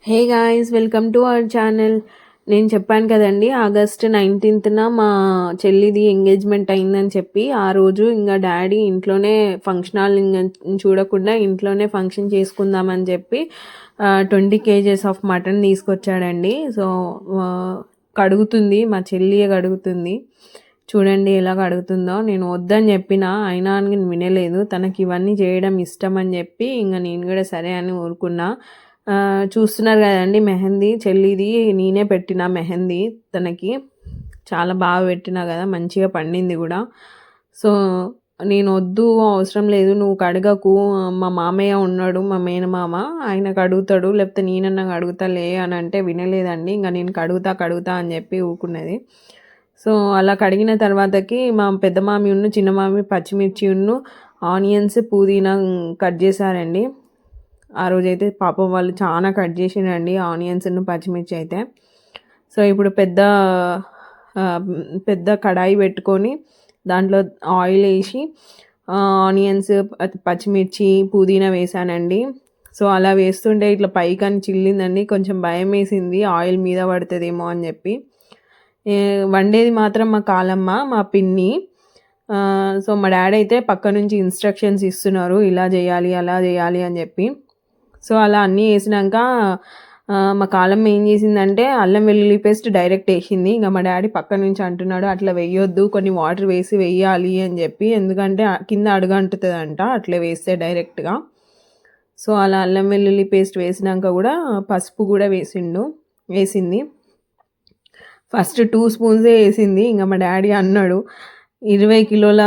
Hey guys, welcome to our channel. నేను చెప్పాను కదండి, ఆగస్ట్ 19న మా చెల్లిది ఎంగేజ్మెంట్ అయిందని చెప్పి. ఆ రోజు ఇంకా డాడీ ఇంట్లోనే ఫంక్షన్ హాల్ ఇంకా చూడకుండా ఇంట్లోనే ఫంక్షన్ చేసుకుందామని చెప్పి 20 kgs ఆఫ్ మటన్ తీసుకొచ్చాడండి. సో కడుగుతుంది, మా చెల్లి కడుగుతుంది. చూడండి ఎలా కడుగుతుందో. నేను వద్దని చెప్పిన అయినా అని వినలేదు. తనకి ఇవన్నీ చేయడం ఇష్టం అని చెప్పి ఇంకా నేను కూడా సరే అని ఊరుకున్నా. చూస్తున్నారు కదండి, మెహందీ చెల్లిది నేనే పెట్టిన మెహందీ. తనకి చాలా బాగా పెట్టినా కదా, మంచిగా పండింది కూడా. సో నేను వద్దు, అవసరం లేదు, నువ్వు కడగకు, మా మామయ్య ఉన్నాడు, మా మేనమామ, ఆయన కడుగుతాడు, లేకపోతే నేనన్నా కడుగుతాలే అని అంటే వినలేదండి. ఇంకా నేను కడుగుతా అని చెప్పి ఊకున్నది. సో అలా కడిగిన తర్వాతకి మా పెద్ద మామి చిన్న మామి పచ్చిమిర్చి ఆనియన్స్ పుదీనా కట్ చేశారండి. ఆ రోజైతే పాపం వాళ్ళు చాలా కట్ చేసినండి ఆనియన్స్ పచ్చిమిర్చి అయితే. సో ఇప్పుడు పెద్ద కడాయి పెట్టుకొని దాంట్లో ఆయిల్ వేసి ఆనియన్స్ పచ్చిమిర్చి పుదీనా వేసానండి. సో అలా వేస్తుంటే ఇట్లా పైకని చిల్లిందండి. కొంచెం భయం వేసింది, ఆయిల్ మీద పడుతుందేమో అని చెప్పి. వండేది మాత్రం మా కాలమ్మ, మా పిన్ని. సో మా డాడీ అయితే పక్క నుంచి ఇన్స్ట్రక్షన్స్ ఇస్తున్నారు, ఇలా చేయాలి అలా చేయాలి అని చెప్పి. సో అలా అన్నీ వేసినాక మా కాలమ్మ ఏం చేసిందంటే అల్లం వెల్లుల్లి పేస్ట్ డైరెక్ట్ వేసింది. ఇంకా మా డాడీ పక్క నుంచి అంటున్నాడు, అట్లా వేయొద్దు, కొన్ని వాటర్ వేసి వేయాలి అని చెప్పి, ఎందుకంటే కింద అడుగంటుతుందంట అట్లా వేస్తే డైరెక్ట్గా. సో అలా అల్లం వెల్లుల్లి పేస్ట్ వేసినాక కూడా పసుపు కూడా వేసింది. ఫస్ట్ 2 స్పూన్సే వేసింది. ఇంకా మా డాడీ అన్నాడు, 20 కిలోల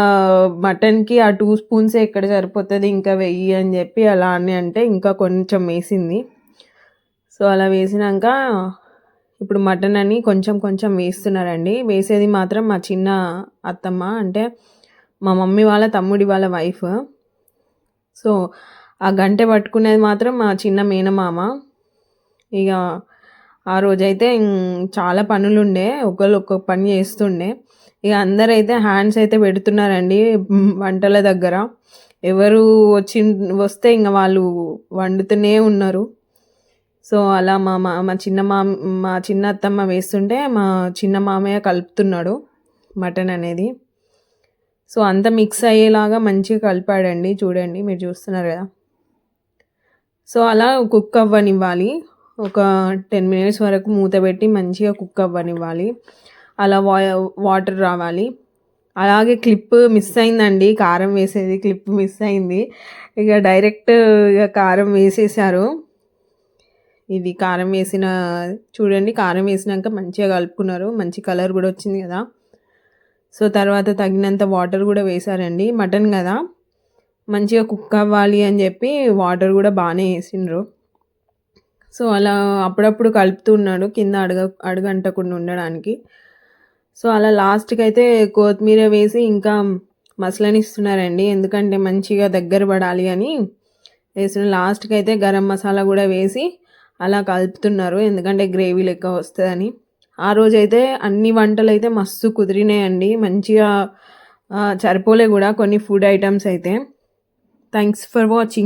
మటన్కి ఆ 2 స్పూన్సే ఎక్కడ సరిపోతుంది, ఇంకా వెయ్యి అని చెప్పి. అలా అని అంటే ఇంకా కొంచెం వేసింది. సో అలా వేసినాక ఇప్పుడు మటన్ అని కొంచెం కొంచెం వేస్తున్నారండి. వేసేది మాత్రం మా చిన్న అత్తమ్మ, అంటే మా మమ్మీ వాళ్ళ తమ్ముడి వాళ్ళ వైఫ్. సో ఆ గంటె పట్టుకునేది మాత్రం మా చిన్న మేనమామ. ఇక ఆ రోజైతే చాలా పనులుండే, ఒకళ్ళు ఒక్కొక్క పని చేస్తుండే. ఇక అందరైతే హ్యాండ్స్ అయితే పెడుతున్నారండి వంటల దగ్గర. ఎవరు వస్తే ఇంకా వాళ్ళు వండుతూనే ఉన్నారు. సో అలా మా చిన్న అత్తమ్మ వేస్తుంటే మా చిన్న మామయ్య కలుపుతున్నాడు మటన్ అనేది. సో అంతా మిక్స్ అయ్యేలాగా మంచిగా కలిపాడండి. చూడండి, మీరు చూస్తున్నారు కదా. సో అలా కుక్ అవ్వనివ్వాలి, ఒక 10 minutes వరకు మూత పెట్టి మంచిగా కుక్ అవ్వనివ్వాలి. అలా వాటర్ రావాలి. అలాగే క్లిప్ మిస్ అయిందండి, కారం వేసేది క్లిప్ మిస్ అయింది. ఇక డైరెక్ట్ కారం వేసేసారు. ఇది కారం చూడండి, కారం వేసినాక మంచిగా కలుపుకున్నారు, మంచి కలర్ కూడా వచ్చింది కదా. సో తర్వాత తగినంత వాటర్ కూడా వేశారండి. మటన్ కదా, మంచిగా కుక్ అవ్వాలి అని చెప్పి వాటర్ కూడా బాగానే వేసిండ్రు. సో అలా అప్పుడప్పుడు కలుపుతున్నాడు కింద అడుగంటకుండా ఉండడానికి. సో అలా లాస్ట్కి అయితే కొత్తిమీర వేసి ఇంకా మసలనిస్తున్నారండి, ఎందుకంటే మంచిగా దగ్గర పడాలి అని వేసిన. లాస్ట్కి అయితే గరం మసాలా కూడా వేసి అలా కలుపుతున్నారు, ఎందుకంటే గ్రేవీ లెక్క వస్తుందని. ఆ రోజైతే అన్ని వంటలు అయితే మస్తు కుదిరినాయండి, మంచిగా సరిపోలే కూడా కొన్ని ఫుడ్ ఐటమ్స్ అయితే. Thanks for watching.